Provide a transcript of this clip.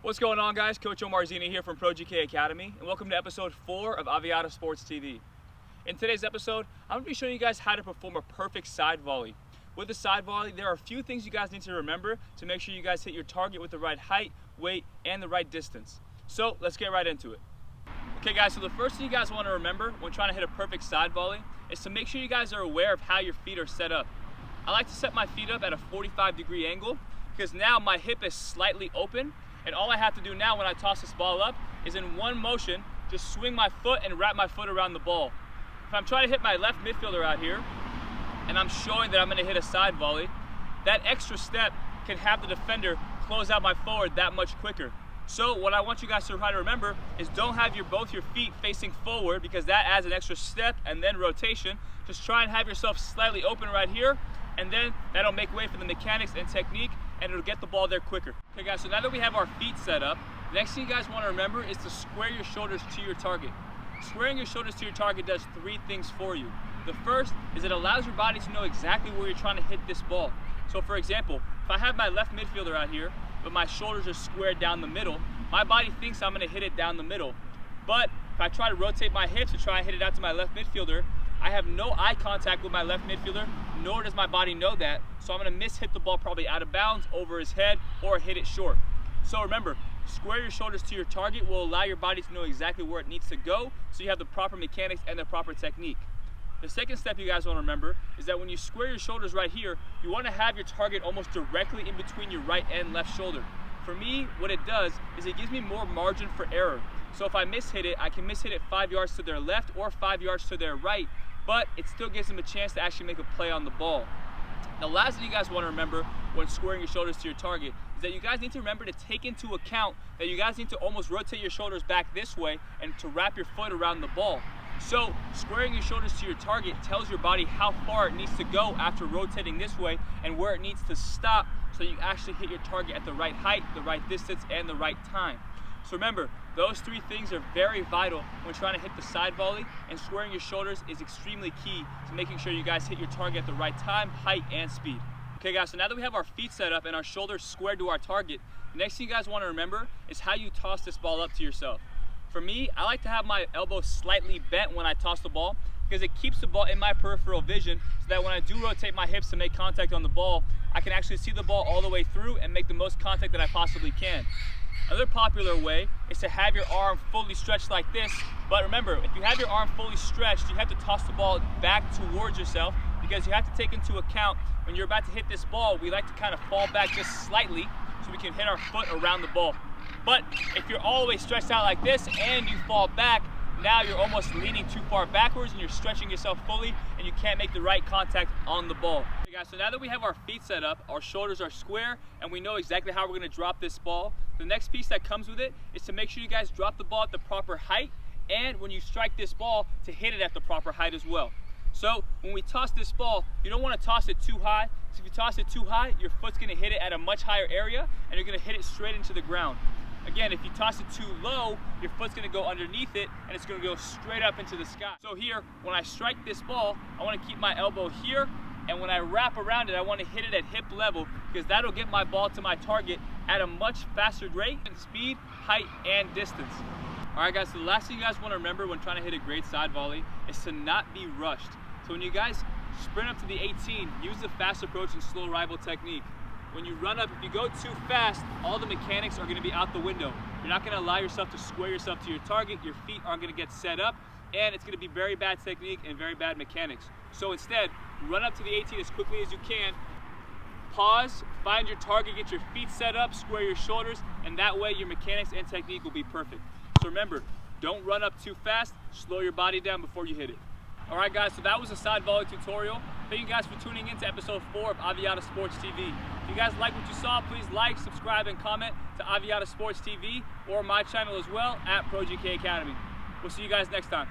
What's going on, guys? Coach Omar Zeenni here from Pro GK Academy, and welcome to episode 4 of DAVIATA Sports TV. In today's episode, I'm going to be showing you guys how to perform a perfect side volley. With the side volley, there are a few things you guys need to remember to make sure you guys hit your target with the right height, weight, and the right distance. So let's get right into it. Okay guys, so the first thing you guys want to remember when trying to hit a perfect side volley is to make sure you guys are aware of how your feet are set up. I like to set my feet up at a 45-degree angle because now my hip is slightly open, and all I have to do now when I toss this ball up is in one motion, just swing my foot and wrap my foot around the ball. If I'm trying to hit my left midfielder out here, and I'm showing that I'm going to hit a side volley, that extra step can have the defender close out my forward that much quicker. So what I want you guys to try to remember is don't have both your feet facing forward because that adds an extra step and then rotation. Just try and have yourself slightly open right here, and then that'll make way for the mechanics and technique, and it'll get the ball there quicker. Okay guys, so now that we have our feet set up, the next thing you guys want to remember is to square your shoulders to your target. Squaring your shoulders to your target does 3 things for you. The first is it allows your body to know exactly where you're trying to hit this ball. So for example, if I have my left midfielder out here, but my shoulders are squared down the middle, my body thinks I'm going to hit it down the middle. But if I try to rotate my hips to try and hit it out to my left midfielder, I have no eye contact with my left midfielder, nor does my body know that, so I'm going to miss-hit the ball probably out of bounds, over his head, or hit it short. So remember, square your shoulders to your target will allow your body to know exactly where it needs to go, so you have the proper mechanics and the proper technique. The second step you guys want to remember is that when you square your shoulders right here, you want to have your target almost directly in between your right and left shoulder. For me, what it does is it gives me more margin for error. So if I miss-hit it, I can miss-hit it 5 yards to their left or 5 yards to their right, but it still gives them a chance to actually make a play on the ball. The last thing you guys want to remember when squaring your shoulders to your target is that you guys need to remember to take into account that you guys need to almost rotate your shoulders back this way and to wrap your foot around the ball. So squaring your shoulders to your target tells your body how far it needs to go after rotating this way and where it needs to stop so you actually hit your target at the right height, the right distance, and the right time. So remember, those 3 things are very vital when trying to hit the side volley, and squaring your shoulders is extremely key to making sure you guys hit your target at the right time, height, and speed. Okay guys, so now that we have our feet set up and our shoulders squared to our target, the next thing you guys want to remember is how you toss this ball up to yourself. For me, I like to have my elbow slightly bent when I toss the ball because it keeps the ball in my peripheral vision so that when I do rotate my hips to make contact on the ball, I can actually see the ball all the way through and make the most contact that I possibly can. Another popular way is to have your arm fully stretched like this, but remember, if you have your arm fully stretched, you have to toss the ball back towards yourself because you have to take into account when you're about to hit this ball, we like to kind of fall back just slightly so we can hit our foot around the ball. But if you're all the way stretched out like this and you fall back, now you're almost leaning too far backwards and you're stretching yourself fully and you can't make the right contact on the ball. Okay guys, so now that we have our feet set up, our shoulders are square, and we know exactly how we're going to drop this ball, the next piece that comes with it is to make sure you guys drop the ball at the proper height, and when you strike this ball, to hit it at the proper height as well. So when we toss this ball, you don't want to toss it too high, because if you toss it too high, your foot's going to hit it at a much higher area and you're going to hit it straight into the ground. Again, if you toss it too low, your foot's going to go underneath it and it's going to go straight up into the sky. So here, when I strike this ball, I want to keep my elbow here, and when I wrap around it, I want to hit it at hip level because that'll get my ball to my target at a much faster rate in speed, height, and distance. Alright guys, so the last thing you guys want to remember when trying to hit a great side volley is to not be rushed. So when you guys sprint up to the 18, use the fast approach and slow arrival technique. When you run up, if you go too fast, all the mechanics are going to be out the window. You're not going to allow yourself to square yourself to your target, your feet aren't going to get set up, and it's going to be very bad technique and very bad mechanics. So instead, run up to the 18 as quickly as you can, pause, find your target, get your feet set up, square your shoulders, and that way your mechanics and technique will be perfect. So remember, don't run up too fast, slow your body down before you hit it. Alright guys, so that was a side volley tutorial. Thank you guys for tuning in to episode 4 of DAVIATA Sports TV. If you guys like what you saw, please like, subscribe, and comment to DAVIATA Sports TV or my channel as well at Pro GK Academy. We'll see you guys next time.